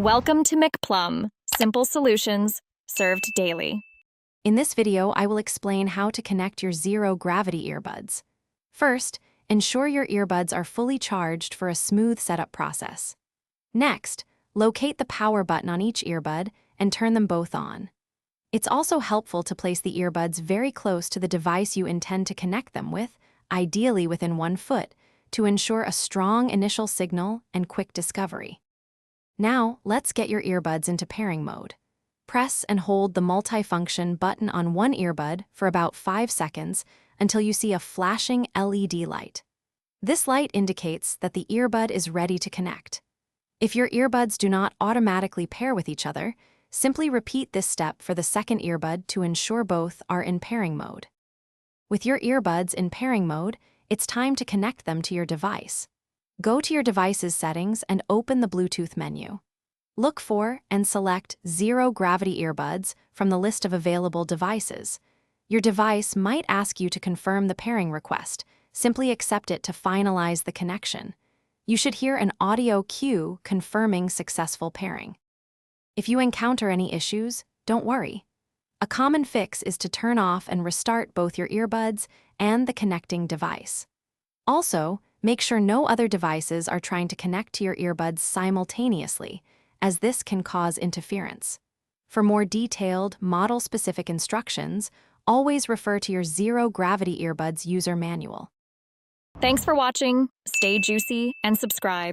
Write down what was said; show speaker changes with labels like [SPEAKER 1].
[SPEAKER 1] Welcome to McPlum, simple solutions served daily.
[SPEAKER 2] In this video, I will explain how to connect your zero-gravity earbuds. First, ensure your earbuds are fully charged for a smooth setup process. Next, locate the power button on each earbud and turn them both on. It's also helpful to place the earbuds very close to the device you intend to connect them with, ideally within 1 foot, to ensure a strong initial signal and quick discovery. Now, let's get your earbuds into pairing mode. Press and hold the multifunction button on one earbud for about 5 seconds until you see a flashing LED light. This light indicates that the earbud is ready to connect. If your earbuds do not automatically pair with each other, simply repeat this step for the second earbud to ensure both are in pairing mode. With your earbuds in pairing mode, it's time to connect them to your device. Go to your device's settings and open the Bluetooth menu. Look for and select zero-gravity earbuds from the list of available devices. Your device might ask you to confirm the pairing request. Simply accept it to finalize the connection. You should hear an audio cue confirming successful pairing. If you encounter any issues, don't worry. A common fix is to turn off and restart both your earbuds and the connecting device. Also, make sure no other devices are trying to connect to your earbuds simultaneously, as this can cause interference. For more detailed, model-specific instructions, always refer to your zero-gravity earbuds user manual.
[SPEAKER 1] Thanks for watching. Stay juicy and subscribe.